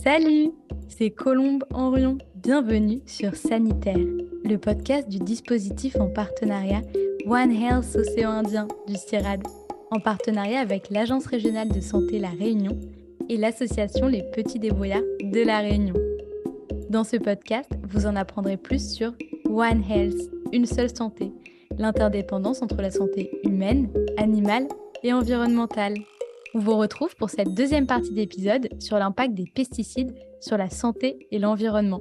Salut, c'est Colombe Henrion. Bienvenue sur Sanitaire, le podcast du dispositif en partenariat One Health Océan Indien du CIRAD, en partenariat avec l'Agence régionale de santé La Réunion et l'association Les Petits Débrouillards de La Réunion. Dans ce podcast, vous en apprendrez plus sur One Health, une seule santé, l'interdépendance entre la santé humaine, animale et environnementale. On vous retrouve pour cette deuxième partie d'épisode sur l'impact des pesticides sur la santé et l'environnement.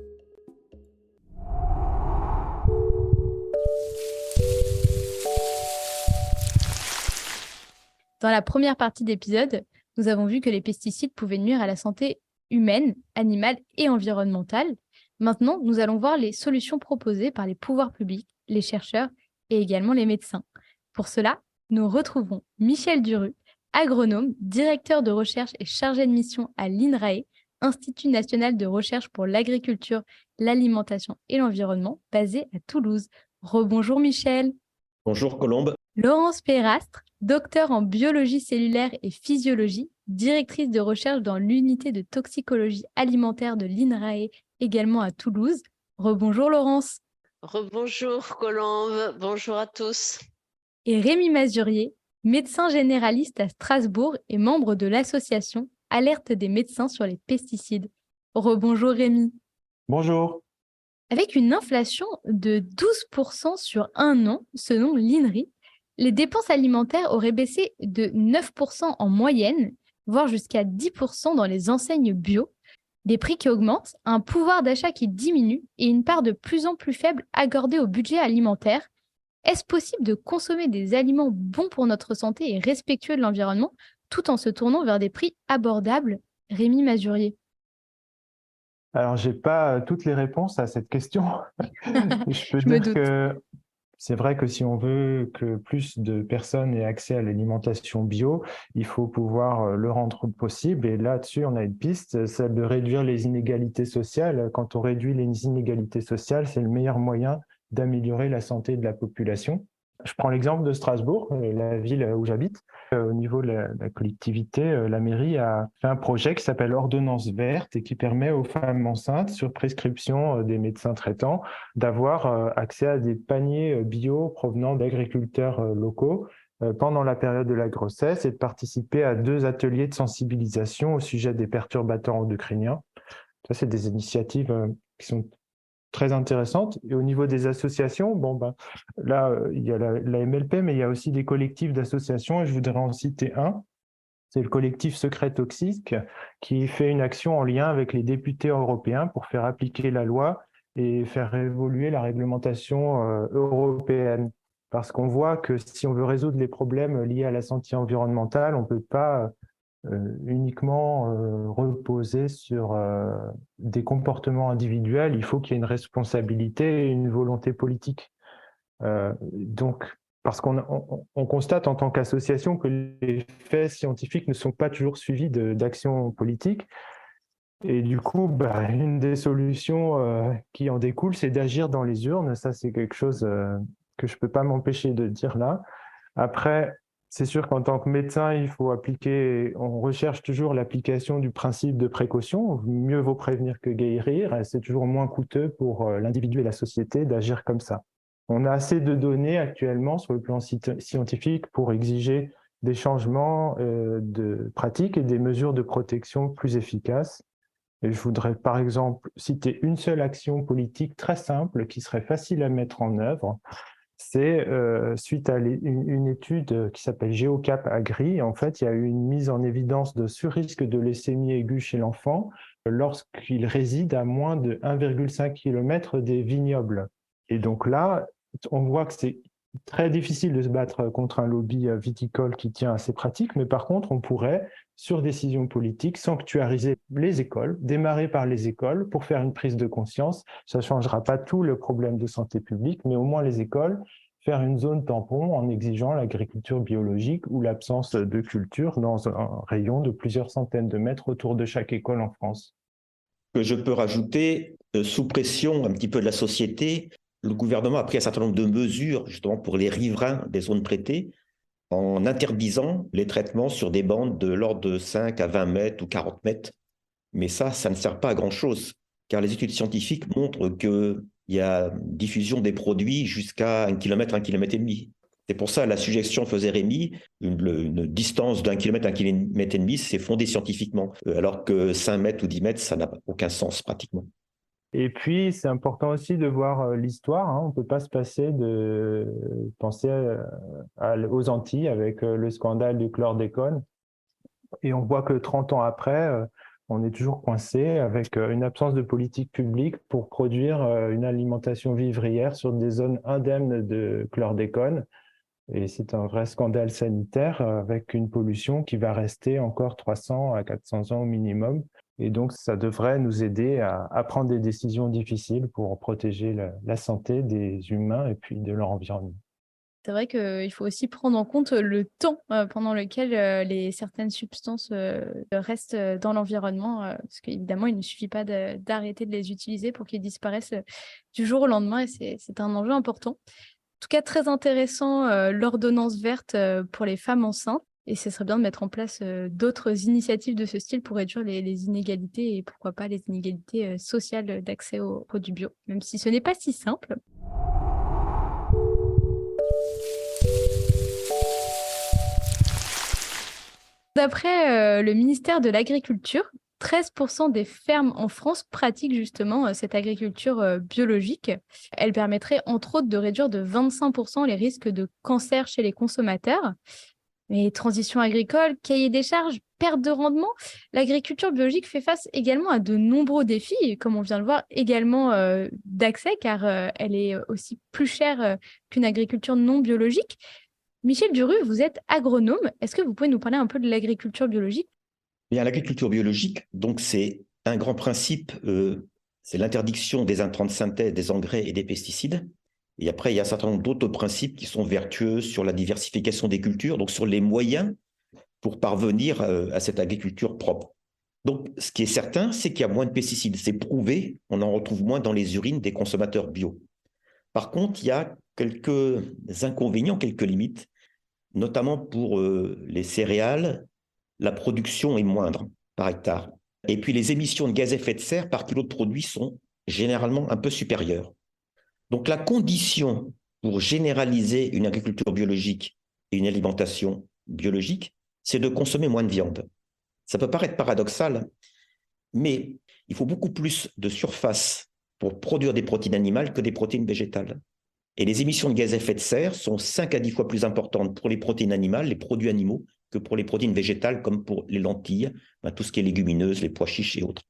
Dans la première partie d'épisode, nous avons vu que les pesticides pouvaient nuire à la santé humaine, animale et environnementale. Maintenant, nous allons voir les solutions proposées par les pouvoirs publics, les chercheurs et également les médecins. Pour cela, nous retrouvons Michel Duru, agronome, directeur de recherche et chargé de mission à l'INRAE, Institut national de recherche pour l'agriculture, l'alimentation et l'environnement, basé à Toulouse. Rebonjour Michel. Bonjour Colombe. Laurence Perastre, docteur en biologie cellulaire et physiologie, directrice de recherche dans l'unité de toxicologie alimentaire de l'INRAE, également à Toulouse. Rebonjour Laurence. Rebonjour Colombe, bonjour à tous. Et Rémi Mazurier, médecin généraliste à Strasbourg et membre de l'association Alerte des médecins sur les pesticides. Rebonjour Rémi. Bonjour. Avec une inflation de 12% sur un an, selon l'INRI, les dépenses alimentaires auraient baissé de 9% en moyenne, voire jusqu'à 10% dans les enseignes bio. Des prix qui augmentent, un pouvoir d'achat qui diminue et une part de plus en plus faible accordée au budget alimentaire. Est-ce possible de consommer des aliments bons pour notre santé et respectueux de l'environnement tout en se tournant vers des prix abordables? Rémi Mazurier. Alors, je n'ai pas toutes les réponses à cette question. Je peux dire que c'est vrai que si on veut que plus de personnes aient accès à l'alimentation bio, il faut pouvoir le rendre possible. Et là-dessus, on a une piste, celle de réduire les inégalités sociales. Quand on réduit les inégalités sociales, c'est le meilleur moyen d'améliorer la santé de la population. Je prends l'exemple de Strasbourg, la ville où j'habite. Au niveau de la collectivité, la mairie a fait un projet qui s'appelle Ordonnance verte et qui permet aux femmes enceintes, sur prescription des médecins traitants, d'avoir accès à des paniers bio provenant d'agriculteurs locaux pendant la période de la grossesse et de participer à 2 ateliers de sensibilisation au sujet des perturbateurs endocriniens. Ça, c'est des initiatives qui sont très intéressante. Et au niveau des associations, là, il y a la MLP, mais il y a aussi des collectifs d'associations, et je voudrais en citer un. C'est le collectif Secret Toxique, qui fait une action en lien avec les députés européens pour faire appliquer la loi et faire évoluer la réglementation européenne. Parce qu'on voit que si on veut résoudre les problèmes liés à la santé environnementale, on ne peut pas uniquement reposer sur des comportements individuels. Il faut qu'il y ait une responsabilité et une volonté politique. Donc, parce qu'on constate en tant qu'association que les faits scientifiques ne sont pas toujours suivis d'actions politiques. Et du coup, une des solutions qui en découle, c'est d'agir dans les urnes. Ça, c'est quelque chose que je ne peux pas m'empêcher de dire là. Après, c'est sûr qu'en tant que médecin, on recherche toujours l'application du principe de précaution. Mieux vaut prévenir que guérir. C'est toujours moins coûteux pour l'individu et la société d'agir comme ça. On a assez de données actuellement sur le plan scientifique pour exiger des changements de pratiques et des mesures de protection plus efficaces. Et je voudrais par exemple citer une seule action politique très simple qui serait facile à mettre en œuvre. C'est suite à une étude qui s'appelle GeoCap Agri. En fait, il y a eu une mise en évidence de surrisque de leucémie aiguë chez l'enfant lorsqu'il réside à moins de 1,5 km des vignobles. Et donc là, on voit que c'est très difficile de se battre contre un lobby viticole qui tient à ces pratiques, mais par contre, on pourrait, sur décision politique, sanctuariser les écoles, démarrer par les écoles pour faire une prise de conscience. Ça ne changera pas tout le problème de santé publique, mais au moins les écoles, faire une zone tampon en exigeant l'agriculture biologique ou l'absence de culture dans un rayon de plusieurs centaines de mètres autour de chaque école en France. Que je peux rajouter, sous pression un petit peu de la société, le gouvernement a pris un certain nombre de mesures justement pour les riverains des zones traitées en interdisant les traitements sur des bandes de l'ordre de 5 à 20 mètres ou 40 mètres Mais ça ne sert pas à grand-chose, car les études scientifiques montrent qu'il y a diffusion des produits jusqu'à 1 km, 1,5 km. C'est pour ça la suggestion faisait Rémi, une distance d'1 km, 1,5 km, c'est fondé scientifiquement, alors que 5 mètres ou 10 mètres, ça n'a aucun sens pratiquement. Et puis, c'est important aussi de voir l'histoire. On ne peut pas se passer de penser aux Antilles avec le scandale du chlordécone. Et on voit que 30 ans après, on est toujours coincé avec une absence de politique publique pour produire une alimentation vivrière sur des zones indemnes de chlordécone. Et c'est un vrai scandale sanitaire avec une pollution qui va rester encore 300 à 400 ans au minimum. Et donc, ça devrait nous aider à prendre des décisions difficiles pour protéger la santé des humains et puis de leur environnement. C'est vrai qu'il faut aussi prendre en compte le temps pendant lequel certaines substances restent dans l'environnement, parce qu'évidemment, il ne suffit pas d'arrêter de les utiliser pour qu'ils disparaissent du jour au lendemain, et c'est un enjeu important. En tout cas, très intéressant, l'ordonnance verte pour les femmes enceintes. Et ce serait bien de mettre en place d'autres initiatives de ce style pour réduire les inégalités et pourquoi pas les inégalités sociales d'accès aux produits bio, même si ce n'est pas si simple. D'après le ministère de l'Agriculture, 13% des fermes en France pratiquent justement cette agriculture biologique. Elle permettrait entre autres de réduire de 25% les risques de cancer chez les consommateurs. Mais transition agricole, cahier des charges, perte de rendement, l'agriculture biologique fait face également à de nombreux défis, comme on vient de le voir, également d'accès, car elle est aussi plus chère qu'une agriculture non biologique. Michel Duru, vous êtes agronome. Est-ce que vous pouvez nous parler un peu de l'agriculture biologique ? Bien, l'agriculture biologique, donc c'est un grand principe, c'est l'interdiction des intrants de synthèse, des engrais et des pesticides. Et après, il y a un certain nombre d'autres principes qui sont vertueux sur la diversification des cultures, donc sur les moyens pour parvenir à cette agriculture propre. Donc, ce qui est certain, c'est qu'il y a moins de pesticides. C'est prouvé, on en retrouve moins dans les urines des consommateurs bio. Par contre, il y a quelques inconvénients, quelques limites, notamment pour les céréales, la production est moindre par hectare. Et puis, les émissions de gaz à effet de serre par kilo de produit sont généralement un peu supérieures. Donc, la condition pour généraliser une agriculture biologique et une alimentation biologique, c'est de consommer moins de viande. Ça peut paraître paradoxal, mais il faut beaucoup plus de surface pour produire des protéines animales que des protéines végétales. Et les émissions de gaz à effet de serre sont 5 à 10 fois plus importantes pour les protéines animales, les produits animaux, que pour les protéines végétales, comme pour les lentilles, tout ce qui est légumineuse, les pois chiches et autres.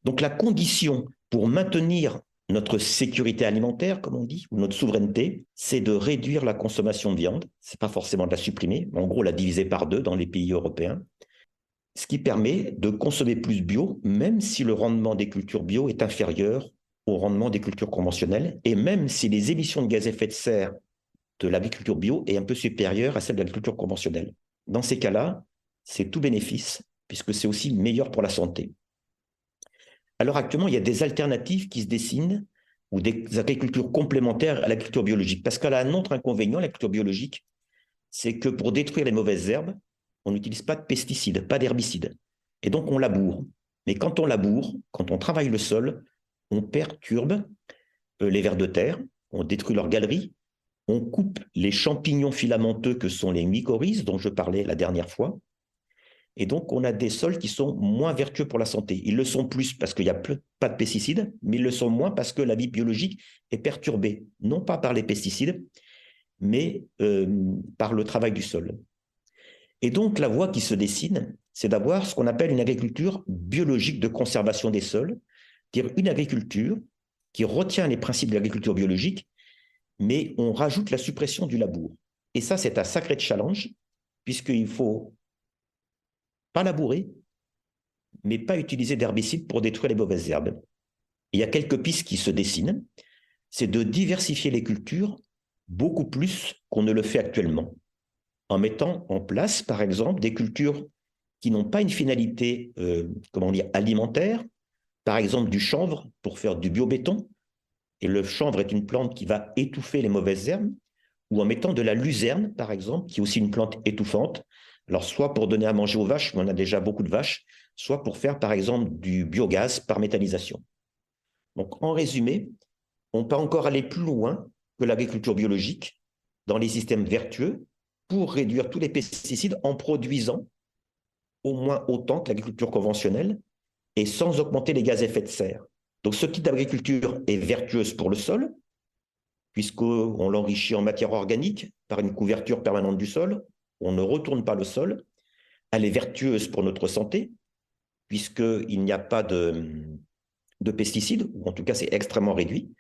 Donc, la condition pour maintenir notre sécurité alimentaire, comme on dit, ou notre souveraineté, c'est de réduire la consommation de viande. Ce n'est pas forcément de la supprimer, mais en gros, la diviser par 2 dans les pays européens, ce qui permet de consommer plus bio, même si le rendement des cultures bio est inférieur au rendement des cultures conventionnelles, et même si les émissions de gaz à effet de serre de l'agriculture bio est un peu supérieure à celle de l'agriculture conventionnelle. Dans ces cas-là, c'est tout bénéfice, puisque c'est aussi meilleur pour la santé. Alors actuellement, il y a des alternatives qui se dessinent, ou des agricultures complémentaires à l'agriculture biologique, parce qu'elle a un autre inconvénient, l'agriculture biologique, c'est que pour détruire les mauvaises herbes, on n'utilise pas de pesticides, pas d'herbicides. Et donc, on laboure. Mais quand on laboure, quand on travaille le sol, on perturbe les vers de terre, on détruit leurs galeries, on coupe les champignons filamenteux que sont les mycorhizes, dont je parlais la dernière fois. Et donc, on a des sols qui sont moins vertueux pour la santé. Ils le sont plus parce qu'il n'y a pas de pesticides, mais ils le sont moins parce que la vie biologique est perturbée, non pas par les pesticides, mais par le travail du sol. Et donc, la voie qui se dessine, c'est d'avoir ce qu'on appelle une agriculture biologique de conservation des sols, c'est-à-dire une agriculture qui retient les principes de l'agriculture biologique, mais on rajoute la suppression du labour. Et ça, c'est un sacré challenge, puisqu'il ne faut pas labourer, mais pas utiliser d'herbicides pour détruire les mauvaises herbes. Il y a quelques pistes qui se dessinent, c'est de diversifier les cultures beaucoup plus qu'on ne le fait actuellement, en mettant en place, par exemple, des cultures qui n'ont pas une finalité alimentaire, par exemple du chanvre pour faire du biobéton, et le chanvre est une plante qui va étouffer les mauvaises herbes, ou en mettant de la luzerne, par exemple, qui est aussi une plante étouffante. Alors, soit pour donner à manger aux vaches, mais on a déjà beaucoup de vaches, soit pour faire, par exemple, du biogaz par méthanisation. Donc, en résumé, on peut encore aller plus loin que l'agriculture biologique dans les systèmes vertueux pour réduire tous les pesticides en produisant au moins autant que l'agriculture conventionnelle et sans augmenter les gaz à effet de serre. Donc, ce type d'agriculture est vertueuse pour le sol, puisqu'on l'enrichit en matière organique par une couverture permanente du sol. On ne retourne pas le sol. Elle est vertueuse pour notre santé, puisqu'il n'y a pas de pesticides, ou en tout cas, c'est extrêmement réduit.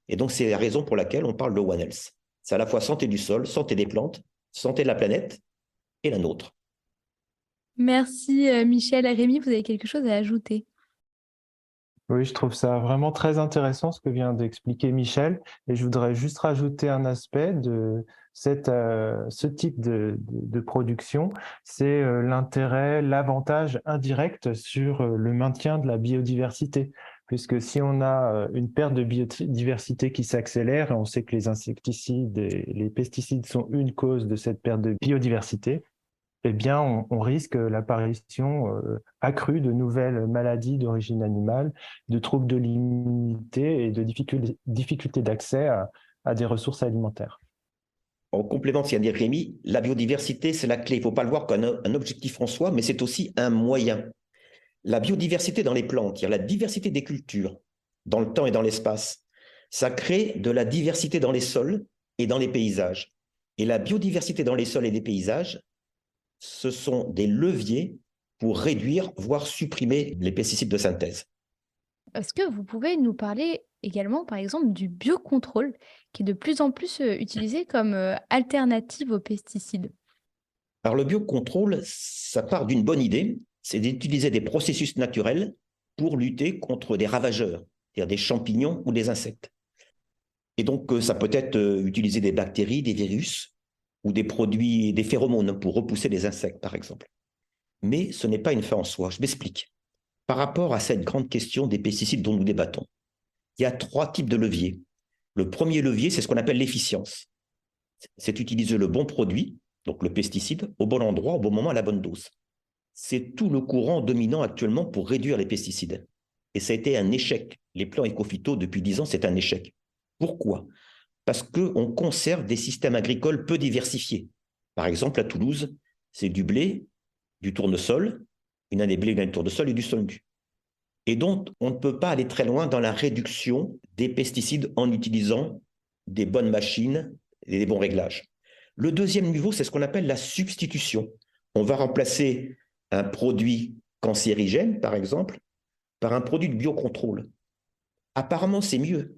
Et donc, c'est la raison pour laquelle on parle de One Health. C'est à la fois santé du sol, santé des plantes, santé de la planète et la nôtre. Merci Michel. Rémi, vous avez quelque chose à ajouter? Oui, je trouve ça vraiment très intéressant ce que vient d'expliquer Michel. Et je voudrais juste rajouter un aspect de ce type de production, c'est l'intérêt, l'avantage indirect sur le maintien de la biodiversité. Puisque si on a une perte de biodiversité qui s'accélère, et on sait que les insecticides et les pesticides sont une cause de cette perte de biodiversité, eh bien, on risque l'apparition accrue de nouvelles maladies d'origine animale, de troubles de l'immunité et de difficultés d'accès à des ressources alimentaires. En complément de ce qu'a dit Rémi, la biodiversité, c'est la clé. Il ne faut pas le voir comme un objectif en soi, mais c'est aussi un moyen. La biodiversité dans les plantes, la diversité des cultures, dans le temps et dans l'espace, ça crée de la diversité dans les sols et dans les paysages. Et la biodiversité dans les sols et les paysages, ce sont des leviers pour réduire, voire supprimer les pesticides de synthèse. Est-ce que vous pouvez nous parler également, par exemple, du biocontrôle, qui est de plus en plus utilisé comme alternative aux pesticides? Alors le biocontrôle, ça part d'une bonne idée, c'est d'utiliser des processus naturels pour lutter contre des ravageurs, c'est-à-dire des champignons ou des insectes. Et donc ça peut être utiliser des bactéries, des virus, ou des produits, des phéromones pour repousser les insectes, par exemple. Mais ce n'est pas une fin en soi. Je m'explique. Par rapport à cette grande question des pesticides dont nous débattons, il y a 3 types de leviers. Le premier levier, c'est ce qu'on appelle l'efficience. C'est utiliser le bon produit, donc le pesticide, au bon endroit, au bon moment, à la bonne dose. C'est tout le courant dominant actuellement pour réduire les pesticides. Et ça a été un échec. Les plans éco-phyto, depuis 10 ans, c'est un échec. Pourquoi ? Parce qu'on conserve des systèmes agricoles peu diversifiés. Par exemple, à Toulouse, c'est du blé, du tournesol, une année blé, une année tournesol et du sondu. Et donc, on ne peut pas aller très loin dans la réduction des pesticides en utilisant des bonnes machines et des bons réglages. Le deuxième niveau, c'est ce qu'on appelle la substitution. On va remplacer un produit cancérigène, par exemple, par un produit de biocontrôle. Apparemment, c'est mieux.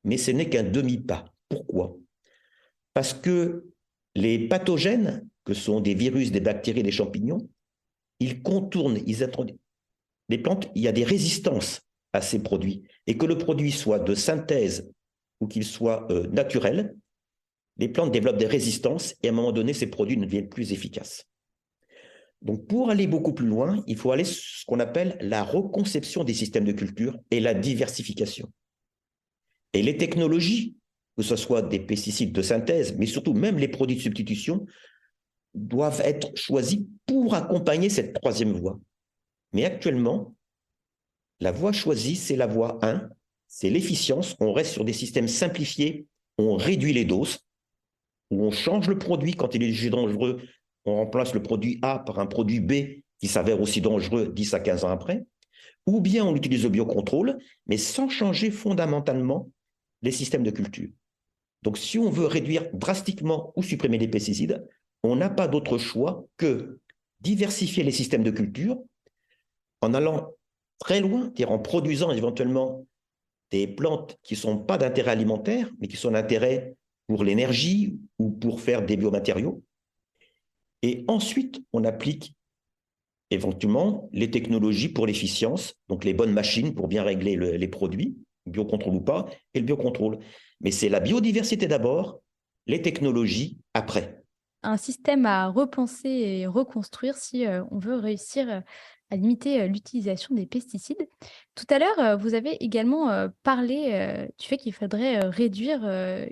Mais ce n'est qu'un demi-pas. Pourquoi ? Parce que les pathogènes, que sont des virus, des bactéries, des champignons, ils contournent, les plantes, il y a des résistances à ces produits. Et que le produit soit de synthèse ou qu'il soit naturel, les plantes développent des résistances et à un moment donné, ces produits ne deviennent plus efficaces. Donc, pour aller beaucoup plus loin, il faut aller sur ce qu'on appelle la reconception des systèmes de culture et la diversification. Et les technologies, que ce soit des pesticides de synthèse, mais surtout même les produits de substitution, doivent être choisis pour accompagner cette troisième voie. Mais actuellement, la voie choisie, c'est la voie 1, c'est l'efficience. On reste sur des systèmes simplifiés, on réduit les doses, où on change le produit quand il est jugé dangereux, on remplace le produit A par un produit B qui s'avère aussi dangereux 10 à 15 ans après, ou bien on utilise le biocontrôle, mais sans changer fondamentalement les systèmes de culture. Donc, si on veut réduire drastiquement ou supprimer les pesticides, on n'a pas d'autre choix que diversifier les systèmes de culture en allant très loin, c'est-à-dire en produisant éventuellement des plantes qui ne sont pas d'intérêt alimentaire, mais qui sont d'intérêt pour l'énergie ou pour faire des biomatériaux. Et ensuite, on applique éventuellement les technologies pour l'efficience, donc les bonnes machines pour bien régler les produits, biocontrôle ou pas, et le biocontrôle. Mais c'est la biodiversité d'abord, les technologies après. Un système à repenser et reconstruire si on veut réussir à limiter l'utilisation des pesticides. Tout à l'heure, vous avez également parlé du fait qu'il faudrait réduire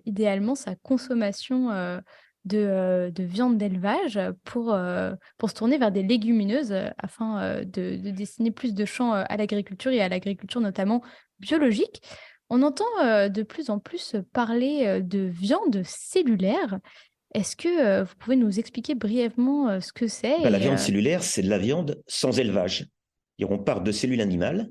idéalement sa consommation de viande d'élevage pour se tourner vers des légumineuses afin de destiner plus de champs à l'agriculture et à l'agriculture notamment biologique. On entend de plus en plus parler de viande cellulaire. Est-ce que vous pouvez nous expliquer brièvement ce que c'est La viande cellulaire, c'est de la viande sans élevage. Et on part de cellules animales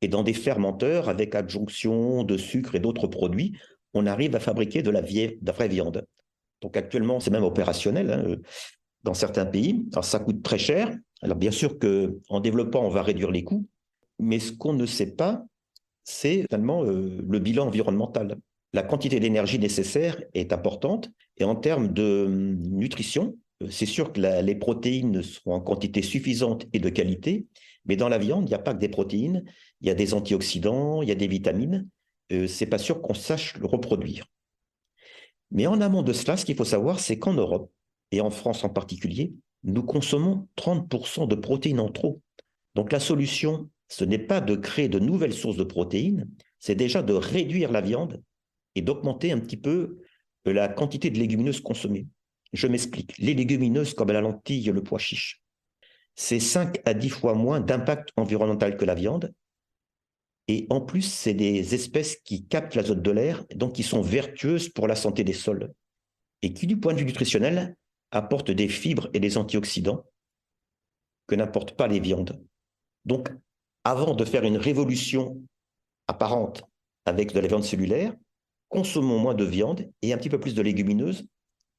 et dans des fermenteurs avec adjonction de sucre et d'autres produits, on arrive à fabriquer de la vraie viande. Donc actuellement, c'est même opérationnel dans certains pays. Alors ça coûte très cher. Alors bien sûr qu'en développant, on va réduire les coûts, mais ce qu'on ne sait pas, c'est finalement le bilan environnemental. La quantité d'énergie nécessaire est importante et en termes de nutrition, c'est sûr que les protéines seront en quantité suffisante et de qualité, mais dans la viande, il n'y a pas que des protéines, il y a des antioxydants, il y a des vitamines. C'est pas sûr qu'on sache le reproduire. Mais en amont de cela, ce qu'il faut savoir, c'est qu'en Europe, et en France en particulier, nous consommons 30% de protéines en trop. Donc la solution, ce n'est pas de créer de nouvelles sources de protéines, c'est déjà de réduire la viande et d'augmenter un petit peu la quantité de légumineuses consommées. Je m'explique. Les légumineuses comme la lentille, le pois chiche, c'est 5 à 10 fois moins d'impact environnemental que la viande. Et en plus, c'est des espèces qui captent l'azote de l'air, donc qui sont vertueuses pour la santé des sols. Et qui, du point de vue nutritionnel, apportent des fibres et des antioxydants que n'apportent pas les viandes. Donc, avant de faire une révolution apparente avec de la viande cellulaire, consommons moins de viande et un petit peu plus de légumineuses.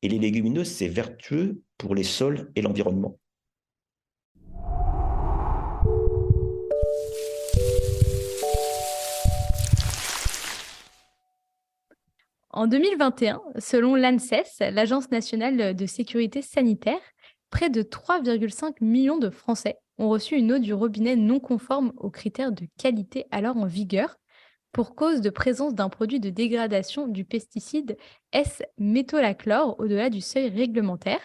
Et les légumineuses, c'est vertueux pour les sols et l'environnement. En 2021, selon l'ANSES, l'Agence nationale de sécurité sanitaire, près de 3,5 millions de Français ont reçu une eau du robinet non conforme aux critères de qualité alors en vigueur pour cause de présence d'un produit de dégradation du pesticide S-métolachlore au-delà du seuil réglementaire.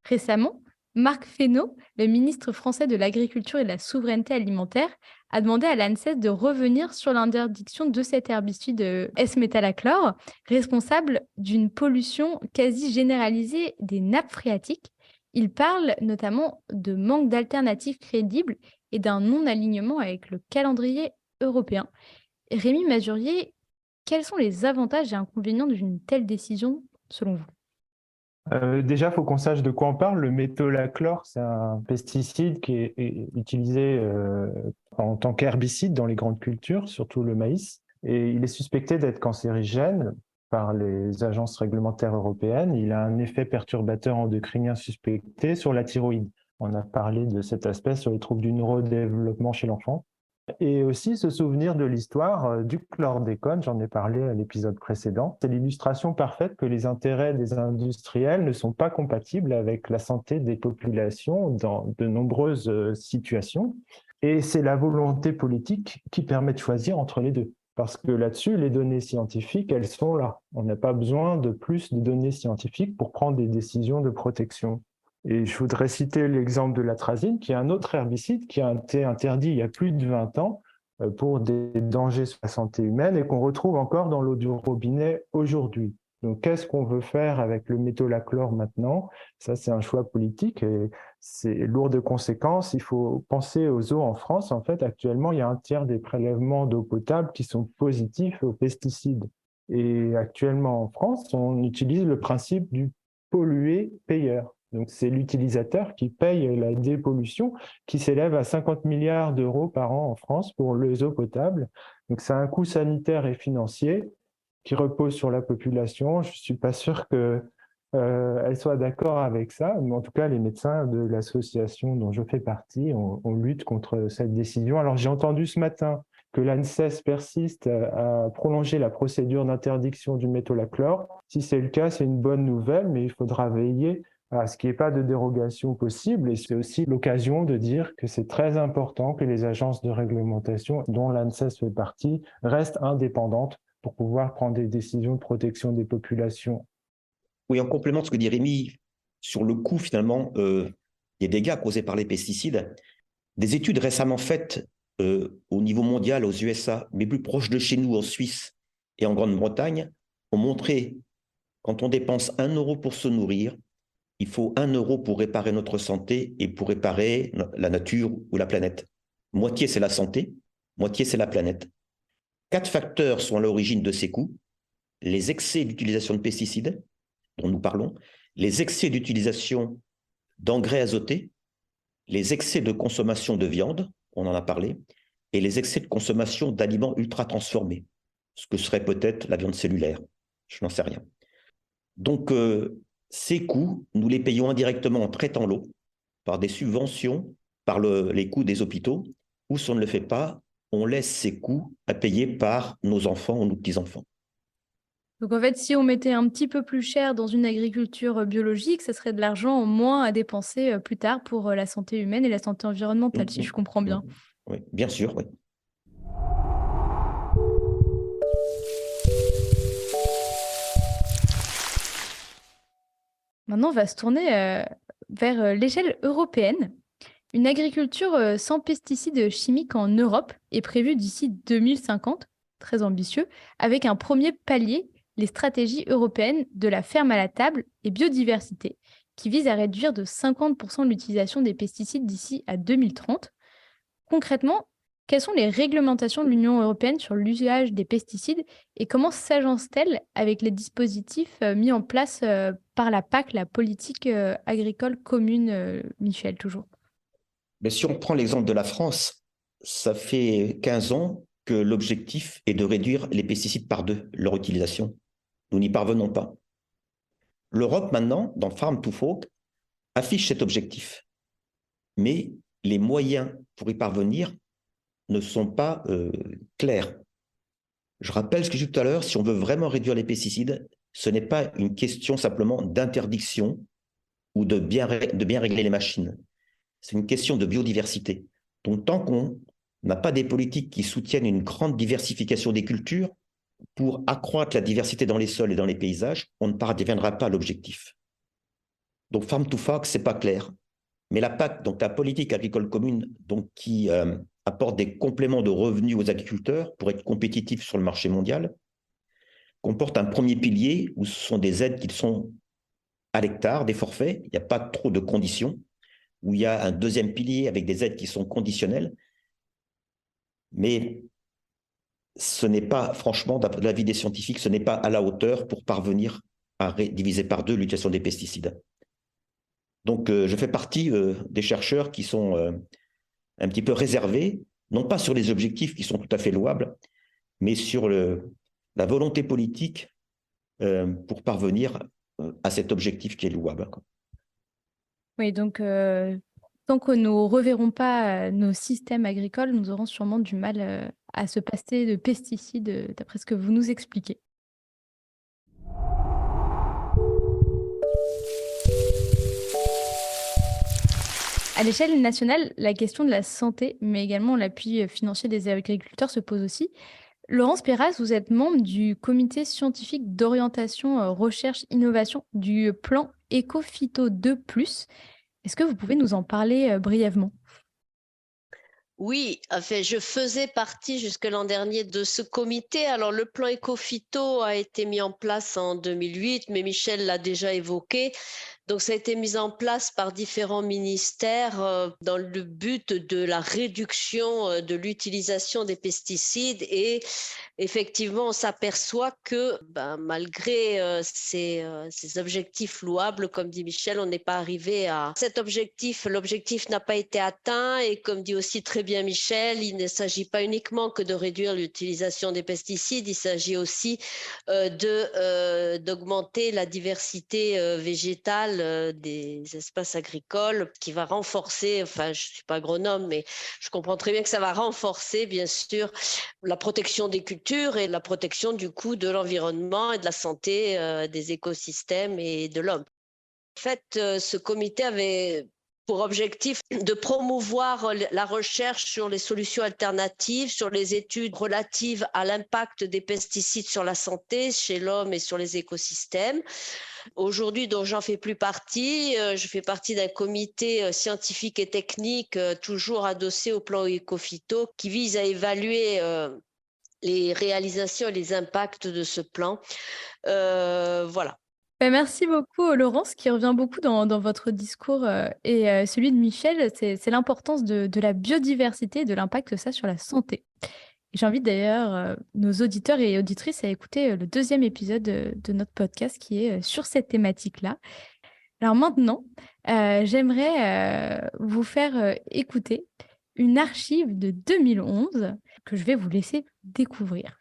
Récemment, Marc Fesneau, le ministre français de l'Agriculture et de la Souveraineté alimentaire, a demandé à l'ANSES de revenir sur l'interdiction de cet herbicide S-métolachlore, responsable d'une pollution quasi généralisée des nappes phréatiques. Il parle notamment de manque d'alternatives crédibles et d'un non-alignement avec le calendrier européen. Rémi Mazurier, quels sont les avantages et inconvénients d'une telle décision selon vous ? Déjà, il faut qu'on sache de quoi on parle. Le métolachlore, c'est un pesticide qui est utilisé en tant qu'herbicide dans les grandes cultures, surtout le maïs. Et il est suspecté d'être cancérigène par les agences réglementaires européennes. Il a un effet perturbateur endocrinien suspecté sur la thyroïde. On a parlé de cet aspect sur les troubles du neurodéveloppement chez l'enfant. Et aussi se souvenir de l'histoire du chlordécone, j'en ai parlé à l'épisode précédent. C'est l'illustration parfaite que les intérêts des industriels ne sont pas compatibles avec la santé des populations dans de nombreuses situations. Et c'est la volonté politique qui permet de choisir entre les deux. Parce que là-dessus, les données scientifiques, elles sont là. On n'a pas besoin de plus de données scientifiques pour prendre des décisions de protection. Et je voudrais citer l'exemple de l'atrazine, qui est un autre herbicide qui a été interdit il y a plus de 20 ans pour des dangers sur la santé humaine et qu'on retrouve encore dans l'eau du robinet aujourd'hui. Donc, qu'est-ce qu'on veut faire avec le métolachlore maintenant ? Ça, c'est un choix politique et c'est lourd de conséquences. Il faut penser aux eaux en France. En fait, actuellement, il y a un tiers des prélèvements d'eau potable qui sont positifs aux pesticides. Et actuellement, en France, on utilise le principe du polluer-payeur. Donc, c'est l'utilisateur qui paye la dépollution qui s'élève à 50 milliards d'euros par an en France pour les eaux potables. Donc, c'est un coût sanitaire et financier qui repose sur la population. Je ne suis pas sûr qu'elle soit d'accord avec ça, mais en tout cas, les médecins de l'association dont je fais partie, on lutte contre cette décision. Alors, j'ai entendu ce matin que l'ANSES persiste à prolonger la procédure d'interdiction du métolachlore. Si c'est le cas, c'est une bonne nouvelle, mais il faudra veiller à ce qu'il n'y ait pas de dérogation possible. Et c'est aussi l'occasion de dire que c'est très important que les agences de réglementation, dont l'ANSES fait partie, restent indépendantes pour pouvoir prendre des décisions de protection des populations. Oui, en complément de ce que dit Rémi, sur le coût finalement des dégâts causés par les pesticides, des études récemment faites au niveau mondial aux USA, mais plus proches de chez nous en Suisse et en Grande-Bretagne, ont montré Quand on dépense 1 euro pour se nourrir, il faut 1 euro pour réparer notre santé et pour réparer la nature ou la planète. Moitié, c'est la santé, moitié, c'est la planète. 4 facteurs sont à l'origine de ces coûts. Les excès d'utilisation de pesticides, dont nous parlons, les excès d'utilisation d'engrais azotés, les excès de consommation de viande, on en a parlé, et les excès de consommation d'aliments ultra transformés, ce que serait peut-être la viande cellulaire, je n'en sais rien. Donc, ces coûts, nous les payons indirectement en traitant l'eau, par des subventions, par les coûts des hôpitaux, ou si on ne le fait pas, on laisse ces coûts à payer par nos enfants ou nos petits-enfants. Donc en fait, si on mettait un petit peu plus cher dans une agriculture biologique, ça serait de l'argent en moins à dépenser plus tard pour la santé humaine et la santé environnementale, si je comprends bien. Oui, bien sûr, oui. Maintenant, on va se tourner vers l'échelle européenne. Une agriculture sans pesticides chimiques en Europe est prévue d'ici 2050, très ambitieux, avec un premier palier, les stratégies européennes de la ferme à la table et biodiversité, qui visent à réduire de 50% l'utilisation des pesticides d'ici à 2030. Concrètement, quelles sont les réglementations de l'Union européenne sur l'usage des pesticides et comment s'agencent-elles avec les dispositifs mis en place par la PAC, la politique agricole commune, Michel, toujours? Mais si on prend l'exemple de la France, ça fait 15 ans que l'objectif est de réduire les pesticides par 2, leur utilisation. Nous n'y parvenons pas. L'Europe, maintenant, dans Farm to Fork, affiche cet objectif. Mais les moyens pour y parvenir ne sont pas clairs. Je rappelle ce que j'ai dit tout à l'heure, si on veut vraiment réduire les pesticides, ce n'est pas une question simplement d'interdiction ou de bien régler les machines. C'est une question de biodiversité. Donc, tant qu'on n'a pas des politiques qui soutiennent une grande diversification des cultures pour accroître la diversité dans les sols et dans les paysages, on ne parviendra pas à l'objectif. Donc, Farm to Fork, ce n'est pas clair. Mais la PAC, donc la politique agricole commune, donc qui apporte des compléments de revenus aux agriculteurs pour être compétitifs sur le marché mondial, comporte un premier pilier où ce sont des aides qui sont à l'hectare, des forfaits, il n'y a pas trop de conditions, où il y a un deuxième pilier avec des aides qui sont conditionnelles, mais ce n'est pas, franchement, d'après l'avis des scientifiques, ce n'est pas à la hauteur pour parvenir à diviser par 2 l'utilisation des pesticides. Donc, je fais partie des chercheurs qui sont un petit peu réservés, non pas sur les objectifs qui sont tout à fait louables, mais sur la volonté politique pour parvenir à cet objectif qui est louable. Oui, donc tant que nous ne reverrons pas nos systèmes agricoles, nous aurons sûrement du mal à se passer de pesticides, d'après ce que vous nous expliquez. À l'échelle nationale, la question de la santé, mais également l'appui financier des agriculteurs se pose aussi. Laurence Perras, vous êtes membre du comité scientifique d'orientation recherche-innovation du plan Éco-Phyto 2+. Est-ce que vous pouvez nous en parler brièvement? Oui, enfin, je faisais partie jusque l'an dernier de ce comité. Alors, le plan Éco-Phyto a été mis en place en 2008, mais Michel l'a déjà évoqué. Donc, ça a été mis en place par différents ministères dans le but de la réduction de l'utilisation des pesticides. Et effectivement, on s'aperçoit que malgré ces objectifs louables, comme dit Michel, on n'est pas arrivé à cet objectif. L'objectif n'a pas été atteint et comme dit aussi très bien Michel, il ne s'agit pas uniquement que de réduire l'utilisation des pesticides, il s'agit aussi d'augmenter la diversité végétale des espaces agricoles qui va renforcer, enfin je ne suis pas agronome, mais je comprends très bien que ça va renforcer bien sûr la protection des cultures et la protection du coup de l'environnement et de la santé des écosystèmes et de l'homme. En fait, ce comité avait pour objectif de promouvoir la recherche sur les solutions alternatives, sur les études relatives à l'impact des pesticides sur la santé, chez l'homme et sur les écosystèmes. Aujourd'hui, dont j'en fais plus partie, je fais partie d'un comité scientifique et technique toujours adossé au plan Éco-Phyto qui vise à évaluer les réalisations et les impacts de ce plan. Voilà. Merci beaucoup, Laurence, qui revient beaucoup dans votre discours et celui de Michel, c'est l'importance de la biodiversité et de l'impact que ça a sur la santé. Et j'invite d'ailleurs nos auditeurs et auditrices à écouter le deuxième épisode de notre podcast qui est sur cette thématique-là. Alors maintenant, j'aimerais vous faire écouter une archive de 2011 que je vais vous laisser découvrir.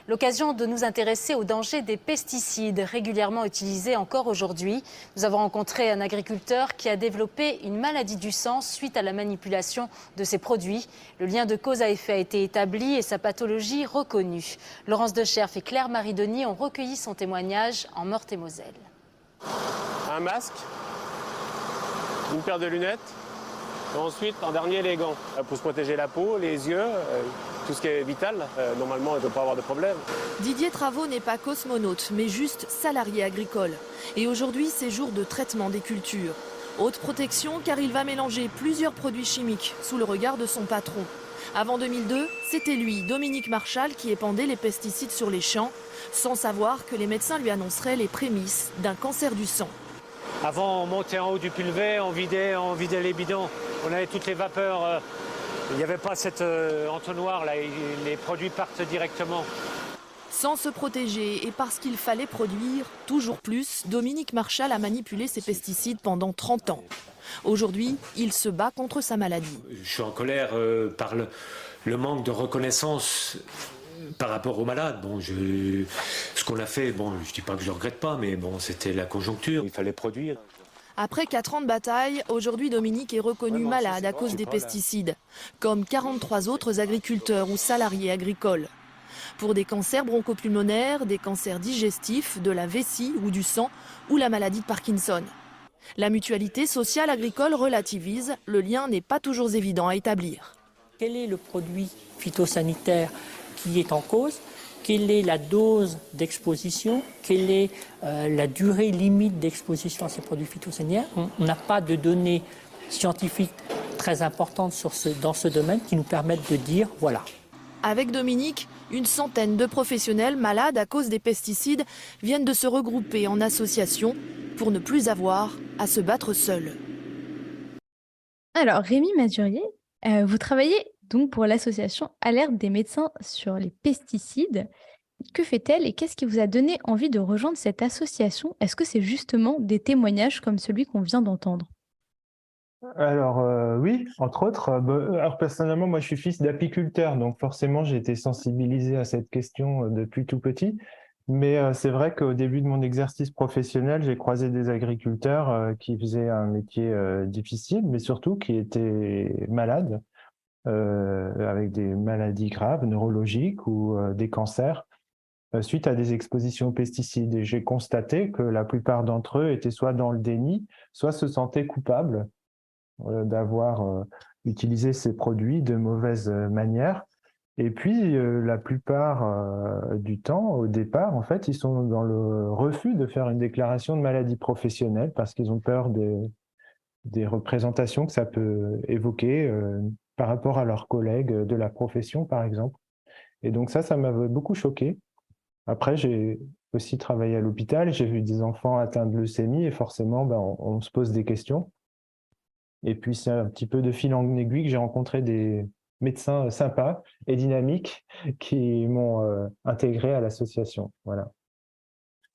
L'occasion de nous intéresser aux dangers des pesticides régulièrement utilisés encore aujourd'hui. Nous avons rencontré un agriculteur qui a développé une maladie du sang suite à la manipulation de ces produits. Le lien de cause à effet a été établi et sa pathologie reconnue. Laurence Decherf et Claire-Marie Denis ont recueilli son témoignage en Meurthe-et-Moselle. Un masque, une paire de lunettes, et ensuite en dernier les gants pour se protéger la peau, les yeux, tout ce qui est vital. Normalement, il ne doit pas avoir de problème. Didier Travaux n'est pas cosmonaute, mais juste salarié agricole. Et aujourd'hui, c'est jour de traitement des cultures. Haute protection car il va mélanger plusieurs produits chimiques sous le regard de son patron. Avant 2002, c'était lui, Dominique Marchal, qui épandait les pesticides sur les champs, sans savoir que les médecins lui annonceraient les prémices d'un cancer du sang. Avant, on montait en haut du pulvé, on vidait les bidons, on avait toutes les vapeurs. Il n'y avait pas cet entonnoir là, les produits partent directement. Sans se protéger et parce qu'il fallait produire toujours plus, Dominique Marchal a manipulé ses pesticides pendant 30 ans. Aujourd'hui, il se bat contre sa maladie. Je suis en colère par le manque de reconnaissance par rapport aux malades. Bon, ce qu'on a fait, bon, je ne dis pas que je ne regrette pas, mais bon, c'était la conjoncture, il fallait produire. Après 4 ans de bataille, aujourd'hui Dominique est reconnu malade à cause des pesticides, comme 43 autres agriculteurs ou salariés agricoles. Pour des cancers bronchopulmonaires, des cancers digestifs, de la vessie ou du sang, ou la maladie de Parkinson. La mutualité sociale agricole relativise, le lien n'est pas toujours évident à établir. Quel est le produit phytosanitaire qui est en cause ? Quelle est la dose d'exposition? Quelle est la durée limite d'exposition à ces produits phytosanitaires? On n'a pas de données scientifiques très importantes dans ce domaine qui nous permettent de dire voilà. Avec Dominique, une centaine de professionnels malades à cause des pesticides viennent de se regrouper en association pour ne plus avoir à se battre seuls. Alors, Rémi Mazurier, vous travaillez donc pour l'association Alerte des médecins sur les pesticides. Que fait-elle et qu'est-ce qui vous a donné envie de rejoindre cette association? Est-ce que c'est justement des témoignages comme celui qu'on vient d'entendre? Alors oui, entre autres. Alors personnellement, moi je suis fils d'apiculteur, donc forcément j'ai été sensibilisé à cette question depuis tout petit. Mais c'est vrai qu'au début de mon exercice professionnel, j'ai croisé des agriculteurs qui faisaient un métier difficile, mais surtout qui étaient malades, avec des maladies graves, neurologiques ou des cancers, suite à des expositions aux pesticides. Et j'ai constaté que la plupart d'entre eux étaient soit dans le déni, soit se sentaient coupables d'avoir utilisé ces produits de mauvaise manière. Et puis, la plupart du temps, au départ, en fait, ils sont dans le refus de faire une déclaration de maladie professionnelle parce qu'ils ont peur des représentations que ça peut évoquer par rapport à leurs collègues de la profession, par exemple. Et donc ça m'avait beaucoup choqué. Après, j'ai aussi travaillé à l'hôpital, j'ai vu des enfants atteints de leucémie et forcément, on se pose des questions. Et puis, c'est un petit peu de fil en aiguille que j'ai rencontré des médecins sympas et dynamiques qui m'ont intégré à l'association. Voilà.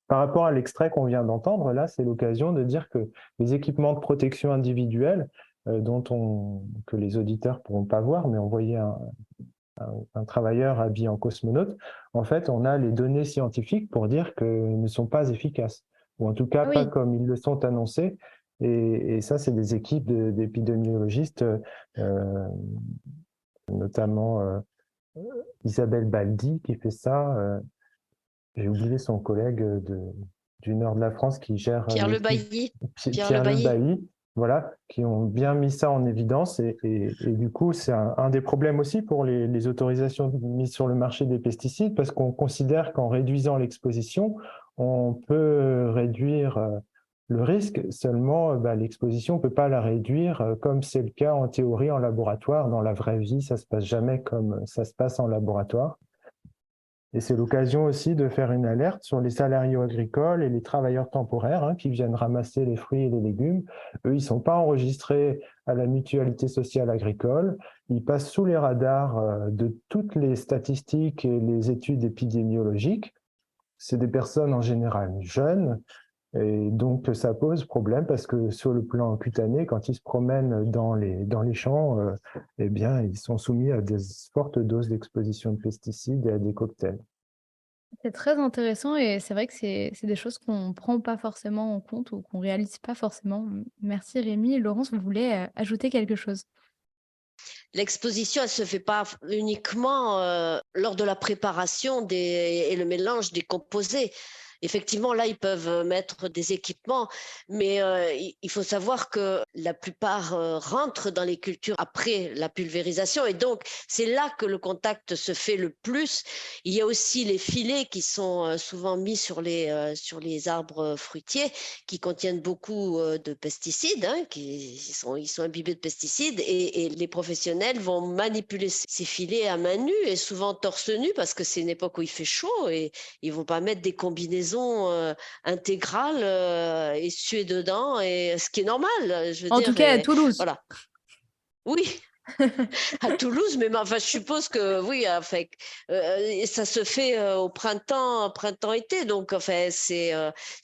Par rapport à l'extrait qu'on vient d'entendre, là, c'est l'occasion de dire que les équipements de protection individuelle, que les auditeurs ne pourront pas voir, mais on voyait un travailleur habillé en cosmonaute, en fait, on a les données scientifiques pour dire qu'ils ne sont pas efficaces, ou en tout cas pas comme ils le sont annoncés. Et ça, c'est des équipes d'épidémiologistes, notamment Isabelle Baldi qui fait ça. J'ai oublié son collègue du nord de la France qui gère... Pierre Le Bailly. Pierre Le Bailly, voilà, qui ont bien mis ça en évidence. Et du coup, c'est un des problèmes aussi pour les autorisations mises sur le marché des pesticides, parce qu'on considère qu'en réduisant l'exposition, on peut réduire le risque. Seulement, l'exposition, on ne peut pas la réduire comme c'est le cas en théorie en laboratoire. Dans la vraie vie, ça ne se passe jamais comme ça se passe en laboratoire. Et c'est l'occasion aussi de faire une alerte sur les salariés agricoles et les travailleurs temporaires qui viennent ramasser les fruits et les légumes. Eux, ils ne sont pas enregistrés à la mutualité sociale agricole. Ils passent sous les radars de toutes les statistiques et les études épidémiologiques. C'est des personnes en général jeunes. Et donc, ça pose problème parce que sur le plan cutané, quand ils se promènent dans les champs, eh bien, ils sont soumis à des fortes doses d'exposition de pesticides et à des cocktails. C'est très intéressant et c'est vrai que c'est des choses qu'on ne prend pas forcément en compte ou qu'on ne réalise pas forcément. Merci Rémi. Laurence, vous voulez ajouter quelque chose? L'exposition, elle ne se fait pas uniquement lors de la préparation et le mélange des composés. Effectivement, là, ils peuvent mettre des équipements, mais il faut savoir que la plupart rentrent dans les cultures après la pulvérisation et donc c'est là que le contact se fait le plus. Il y a aussi les filets qui sont souvent mis sur les arbres fruitiers qui contiennent beaucoup de pesticides, ils sont imbibés de pesticides et les professionnels vont manipuler ces filets à main nue et souvent torse nu parce que c'est une époque où il fait chaud et ils ne vont pas mettre des combinaisons intégrales et suer dedans, et ce qui est normal. Je veux En dire, tout cas, à Toulouse. voilà. Oui, à Toulouse, mais enfin, je suppose que oui, enfin, ça se fait au printemps-été, donc enfin, c'est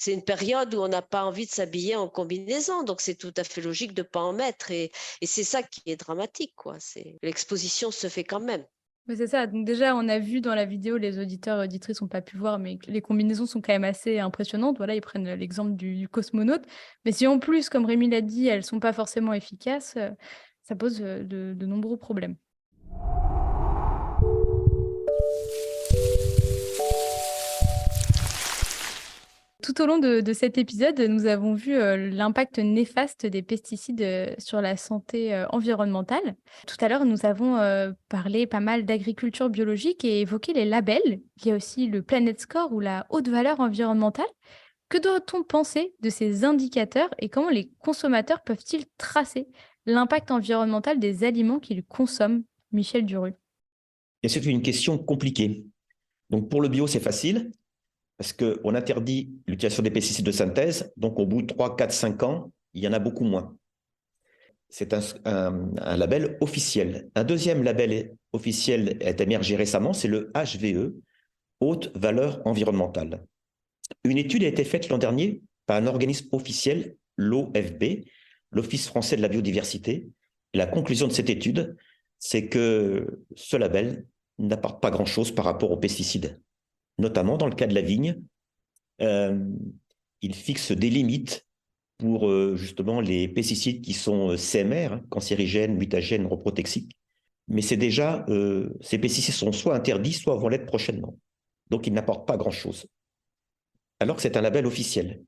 une période où on n'a pas envie de s'habiller en combinaison, donc c'est tout à fait logique de ne pas en mettre, et c'est ça qui est dramatique, quoi. L'exposition se fait quand même. Mais c'est ça. Donc déjà, on a vu dans la vidéo, les auditeurs et auditrices n'ont pas pu voir, mais que les combinaisons sont quand même assez impressionnantes. Voilà, ils prennent l'exemple du cosmonaute. Mais si en plus, comme Rémi l'a dit, elles ne sont pas forcément efficaces, ça pose de nombreux problèmes. Tout au long de cet épisode, nous avons vu l'impact néfaste des pesticides sur la santé environnementale. Tout à l'heure, nous avons parlé pas mal d'agriculture biologique et évoqué les labels. Il y a aussi le Planet Score ou la haute valeur environnementale. Que doit-on penser de ces indicateurs et comment les consommateurs peuvent-ils tracer l'impact environnemental des aliments qu'ils consomment? Michel Duru. Et c'est une question compliquée. Donc pour le bio, c'est facile, parce qu'on interdit l'utilisation des pesticides de synthèse, donc au bout de 3, 4, 5 ans, il y en a beaucoup moins. C'est un label officiel. Un deuxième label officiel est émergé récemment, c'est le HVE, haute valeur environnementale. Une étude a été faite l'an dernier par un organisme officiel, l'OFB, l'Office français de la biodiversité. Et la conclusion de cette étude, c'est que ce label n'apporte pas grand-chose par rapport aux pesticides. Notamment dans le cas de la vigne, il fixe des limites pour justement les pesticides qui sont CMR, cancérigènes, mutagènes, reprotoxiques. Mais c'est déjà, ces pesticides sont soit interdits, soit vont l'être prochainement. Donc ils n'apportent pas grand-chose. Alors que c'est un label officiel.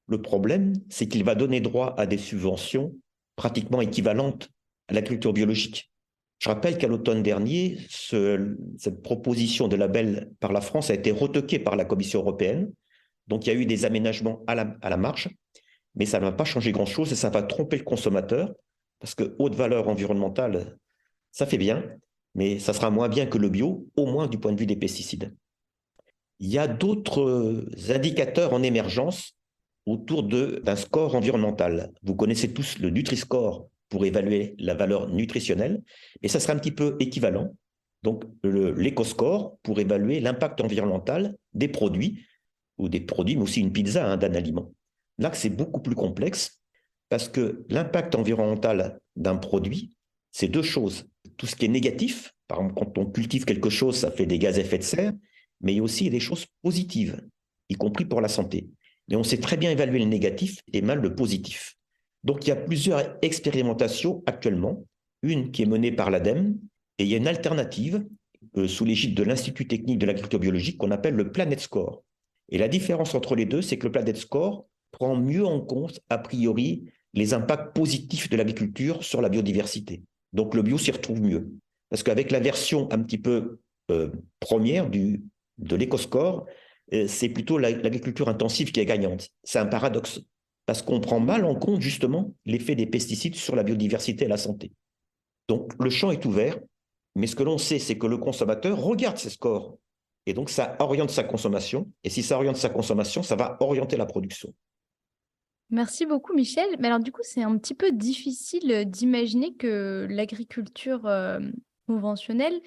Le problème, c'est qu'il va donner droit à des subventions pratiquement équivalentes à l'agriculture biologique. Je rappelle qu'à l'automne dernier, cette proposition de label par la France a été retoquée par la Commission européenne. Donc, il y a eu des aménagements à la marge, mais ça ne va pas changer grand-chose et ça va tromper le consommateur parce que haute valeur environnementale, ça fait bien, mais ça sera moins bien que le bio, au moins du point de vue des pesticides. Il y a d'autres indicateurs en émergence autour d'un score environnemental. Vous connaissez tous le Nutri-Score pour évaluer la valeur nutritionnelle, et ça sera un petit peu équivalent. Donc, l'Eco-Score pour évaluer l'impact environnemental des produits, mais aussi une pizza d'un aliment. Là, c'est beaucoup plus complexe parce que l'impact environnemental d'un produit, c'est deux choses. Tout ce qui est négatif, par exemple, quand on cultive quelque chose, ça fait des gaz à effet de serre, mais il y a aussi des choses positives, y compris pour la santé. Et on sait très bien évaluer le négatif et mal le positif. Donc, il y a plusieurs expérimentations actuellement, une qui est menée par l'ADEME, et il y a une alternative sous l'égide de l'Institut technique de l'agriculture biologique qu'on appelle le Planet Score. Et la différence entre les deux, c'est que le Planet Score prend mieux en compte, a priori, les impacts positifs de l'agriculture sur la biodiversité. Donc, le bio s'y retrouve mieux. Parce qu'avec la version un petit peu première de l'Eco-Score, c'est plutôt l'agriculture intensive qui est gagnante. C'est un paradoxe, parce qu'on prend mal en compte justement l'effet des pesticides sur la biodiversité et la santé. Donc le champ est ouvert, mais ce que l'on sait, c'est que le consommateur regarde ces scores Et donc, ça oriente sa consommation. Et si ça oriente sa consommation, ça va orienter la production. Merci beaucoup, Michel. Mais alors, du coup, c'est un petit peu difficile d'imaginer que l'agriculture conventionnelle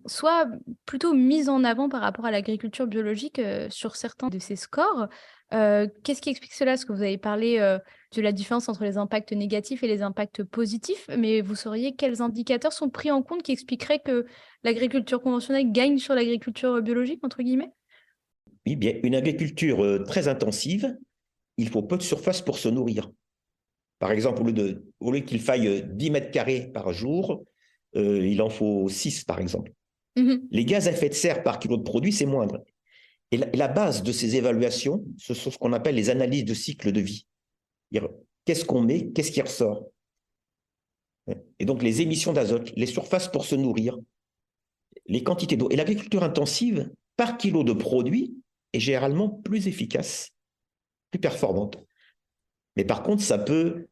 soit plutôt mise en avant par rapport à l'agriculture biologique sur certains de ses scores. Qu'est-ce qui explique cela? Parce que vous avez parlé de la différence entre les impacts négatifs et les impacts positifs, mais vous sauriez quels indicateurs sont pris en compte qui expliqueraient que l'agriculture conventionnelle gagne sur l'agriculture biologique, entre guillemets? Oui, bien, une agriculture très intensive, il faut peu de surface pour se nourrir. Par exemple, au lieu qu'il faille 10 mètres carrés par jour, il en faut 6, par exemple. Les gaz à effet de serre par kilo de produit, c'est moindre. Et la base de ces évaluations, ce sont ce qu'on appelle les analyses de cycle de vie. Qu'est-ce qu'on met, qu'est-ce qui ressort? Et donc, les émissions d'azote, les surfaces pour se nourrir, les quantités d'eau. Et l'agriculture intensive, par kilo de produit, est généralement plus efficace, plus performante. Mais par contre, ça peut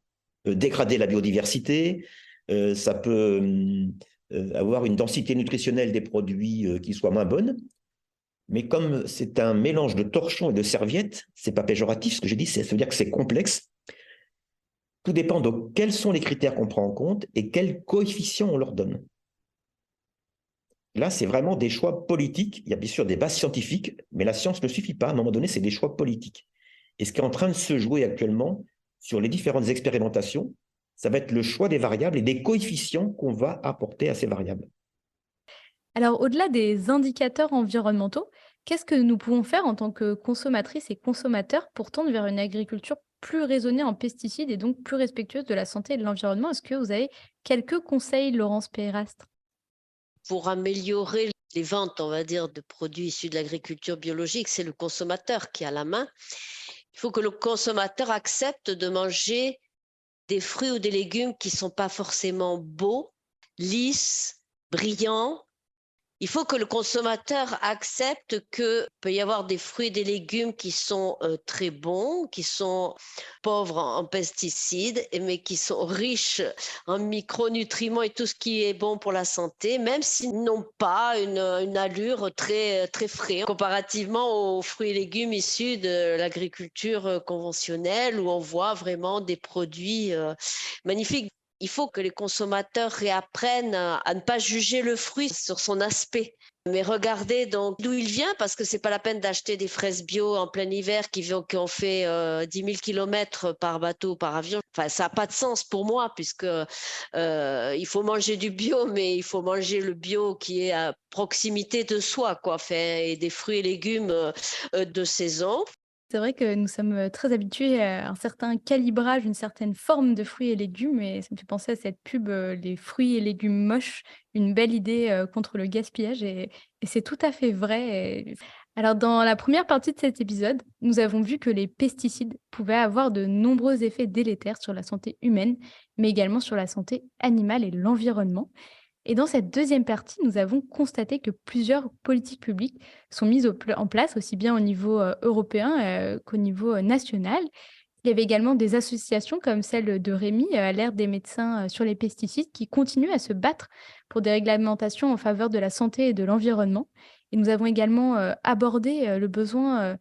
dégrader la biodiversité, ça peut avoir une densité nutritionnelle des produits qui soit moins bonne. Mais comme c'est un mélange de torchons et de serviettes, c'est pas péjoratif ce que j'ai dit, ça veut dire que c'est complexe. Tout dépend de quels sont les critères qu'on prend en compte et quels coefficients on leur donne. Là, c'est vraiment des choix politiques. Il y a bien sûr des bases scientifiques, mais la science ne suffit pas. À un moment donné, c'est des choix politiques. Et ce qui est en train de se jouer actuellement sur les différentes expérimentations, ça va être le choix des variables et des coefficients qu'on va apporter à ces variables. Alors, au-delà des indicateurs environnementaux, qu'est-ce que nous pouvons faire en tant que consommatrices et consommateurs pour tendre vers une agriculture plus raisonnée en pesticides et donc plus respectueuse de la santé et de l'environnement? Est-ce que vous avez quelques conseils, Laurence Peyrastre? Pour améliorer les ventes, on va dire, de produits issus de l'agriculture biologique, c'est le consommateur qui a la main. Il faut que le consommateur accepte de manger des fruits ou des légumes qui ne sont pas forcément beaux, lisses, brillants. Il faut que le consommateur accepte qu'il peut y avoir des fruits et des légumes qui sont très bons, qui sont pauvres en pesticides, mais qui sont riches en micronutriments et tout ce qui est bon pour la santé, même s'ils n'ont pas une allure très, très frais, comparativement aux fruits et légumes issus de l'agriculture conventionnelle, où on voit vraiment des produits magnifiques. Il faut que les consommateurs réapprennent à ne pas juger le fruit sur son aspect, mais regarder donc d'où il vient, parce que c'est pas la peine d'acheter des fraises bio en plein hiver qui ont fait 10 000 kilomètres par bateau, par avion. Enfin, ça n'a pas de sens pour moi, puisque il faut manger du bio, mais il faut manger le bio qui est à proximité de soi, quoi, et des fruits et légumes de saison. C'est vrai que nous sommes très habitués à un certain calibrage, une certaine forme de fruits et légumes, et ça me fait penser à cette pub, les fruits et légumes moches, une belle idée contre le gaspillage, et c'est tout à fait vrai. Alors, dans la première partie de cet épisode, nous avons vu que les pesticides pouvaient avoir de nombreux effets délétères sur la santé humaine, mais également sur la santé animale et l'environnement. Et dans cette deuxième partie, nous avons constaté que plusieurs politiques publiques sont mises en place, aussi bien au niveau européen qu'au niveau national. Il y avait également des associations comme celle de Rémi, Alerte des médecins sur les pesticides, qui continuent à se battre pour des réglementations en faveur de la santé et de l'environnement. Et nous avons également abordé le besoin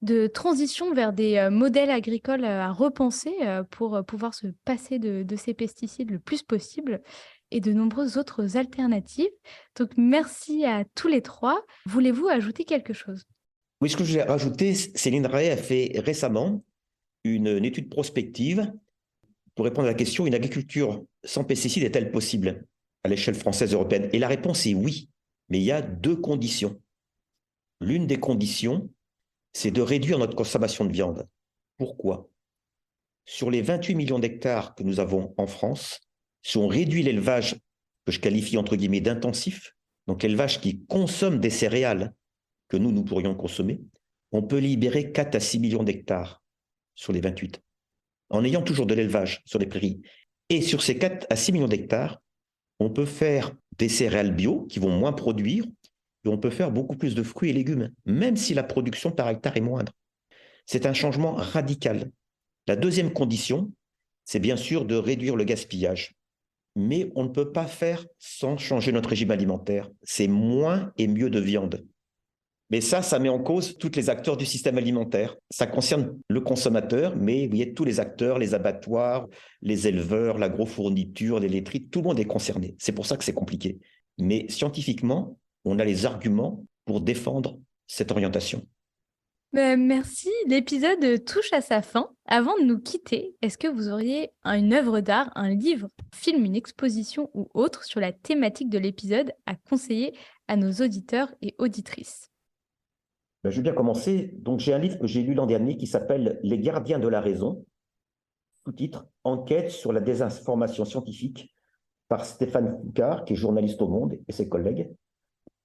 de transition vers des modèles agricoles à repenser pour pouvoir se passer de ces pesticides le plus possible, et de nombreuses autres alternatives. Donc, merci à tous les trois. Voulez-vous ajouter quelque chose? Oui, ce que je voulais rajouter, Céline Ray a fait récemment une étude prospective pour répondre à la question: une agriculture sans pesticides est-elle possible à l'échelle française, européenne? Et la réponse est oui, mais il y a deux conditions. L'une des conditions, c'est de réduire notre consommation de viande. Pourquoi? Sur les 28 millions d'hectares que nous avons en France, si on réduit l'élevage que je qualifie entre guillemets d'intensif, donc l'élevage qui consomme des céréales que nous pourrions consommer, on peut libérer 4 à 6 millions d'hectares sur les 28, en ayant toujours de l'élevage sur les prairies. Et sur ces 4 à 6 millions d'hectares, on peut faire des céréales bio qui vont moins produire, et on peut faire beaucoup plus de fruits et légumes, même si la production par hectare est moindre. C'est un changement radical. La deuxième condition, c'est bien sûr de réduire le gaspillage. mais on ne peut pas faire sans changer notre régime alimentaire. C'est moins et mieux de viande. Mais ça met en cause tous les acteurs du système alimentaire. Ça concerne le consommateur, mais vous voyez, tous les acteurs, les abattoirs, les éleveurs, l'agrofourniture, les laiteries, tout le monde est concerné. C'est pour ça que c'est compliqué. Mais scientifiquement, on a les arguments pour défendre cette orientation. Merci. L'épisode touche à sa fin. Avant de nous quitter, est-ce que vous auriez une œuvre d'art, un livre, un film, une exposition ou autre sur la thématique de l'épisode à conseiller à nos auditeurs et auditrices? Je vais bien commencer. Donc, j'ai un livre que j'ai lu l'an dernier qui s'appelle « Les gardiens de la raison », sous-titre « Enquête sur la désinformation scientifique » par Stéphane Foucard, qui est journaliste au Monde, et ses collègues.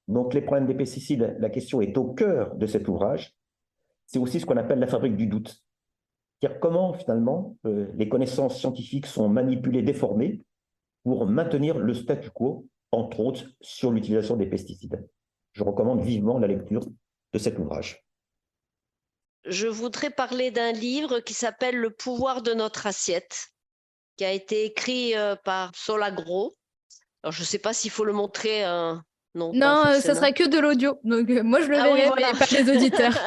Donc, les problèmes des pesticides, la question est au cœur de cet ouvrage. C'est aussi ce qu'on appelle la fabrique du doute. C'est-à-dire comment, finalement, les connaissances scientifiques sont manipulées, déformées, pour maintenir le statu quo, entre autres, sur l'utilisation des pesticides. Je recommande vivement la lecture de cet ouvrage. Je voudrais parler d'un livre qui s'appelle « Le pouvoir de notre assiette », qui a été écrit par Solagro. Alors, je ne sais pas s'il faut le montrer. Non, ça sera que de l'audio. Donc, moi, je le verrai, oui, voilà. mais pas les auditeurs.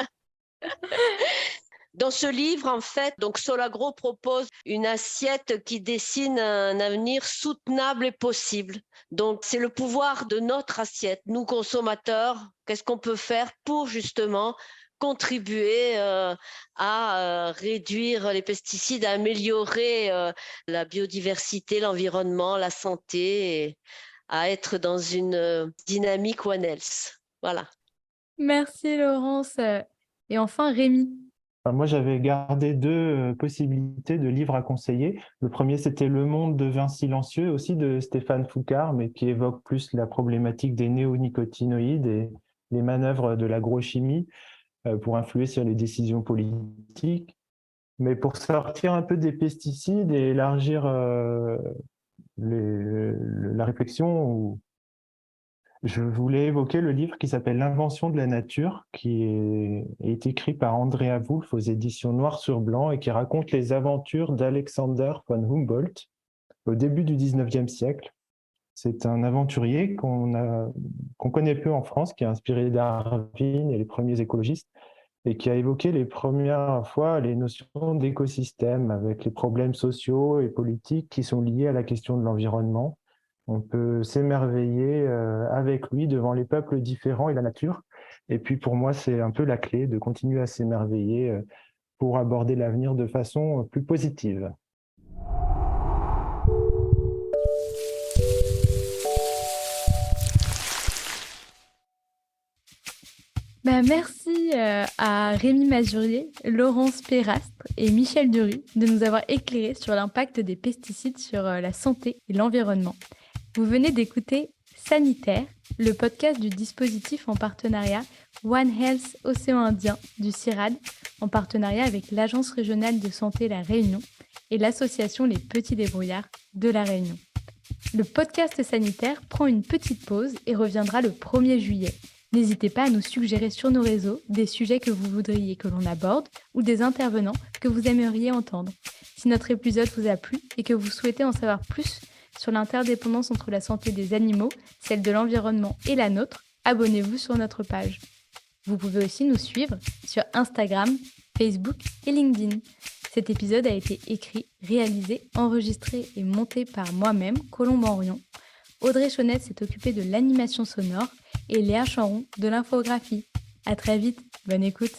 Dans ce livre, en fait, donc Solagro propose une assiette qui dessine un avenir soutenable et possible. Donc, c'est le pouvoir de notre assiette. Nous, consommateurs, qu'est-ce qu'on peut faire pour justement contribuer à réduire les pesticides, à améliorer la biodiversité, l'environnement, la santé, et à être dans une dynamique One Health. Voilà. Merci Laurence. Et enfin Rémi. Moi, j'avais gardé 2 possibilités de livres à conseiller. Le premier, c'était Le monde devint silencieux, aussi de Stéphane Foucard, mais qui évoque plus la problématique des néonicotinoïdes et les manœuvres de l'agrochimie pour influer sur les décisions politiques. Mais pour sortir un peu des pesticides et élargir la réflexion, je voulais évoquer le livre qui s'appelle « L'invention de la nature », qui est écrit par Andrea Wulf aux éditions Noir sur Blanc et qui raconte les aventures d'Alexander von Humboldt au début du 19e siècle. C'est un aventurier qu'on connaît peu en France, qui a inspiré Darwin et les premiers écologistes, et qui a évoqué les premières fois les notions d'écosystème avec les problèmes sociaux et politiques qui sont liés à la question de l'environnement. On peut s'émerveiller avec lui devant les peuples différents et la nature. Et puis pour moi, c'est un peu la clé de continuer à s'émerveiller pour aborder l'avenir de façon plus positive. Merci à Rémi Mazurier, Laurence Perastre et Michel Duruy de nous avoir éclairés sur l'impact des pesticides sur la santé et l'environnement. Vous venez d'écouter Sanitaire, le podcast du dispositif en partenariat One Health Océan Indien du CIRAD, en partenariat avec l'Agence régionale de santé La Réunion et l'association Les Petits Débrouillards de La Réunion. Le podcast Sanitaire prend une petite pause et reviendra le 1er juillet. N'hésitez pas à nous suggérer sur nos réseaux des sujets que vous voudriez que l'on aborde ou des intervenants que vous aimeriez entendre. Si notre épisode vous a plu et que vous souhaitez en savoir plus sur l'interdépendance entre la santé des animaux, celle de l'environnement et la nôtre, abonnez-vous sur notre page. Vous pouvez aussi nous suivre sur Instagram, Facebook et LinkedIn. Cet épisode a été écrit, réalisé, enregistré et monté par moi-même, Colombe Henrion. Audrey Chaunette s'est occupée de l'animation sonore et Léa Charon de l'infographie. À très vite, bonne écoute.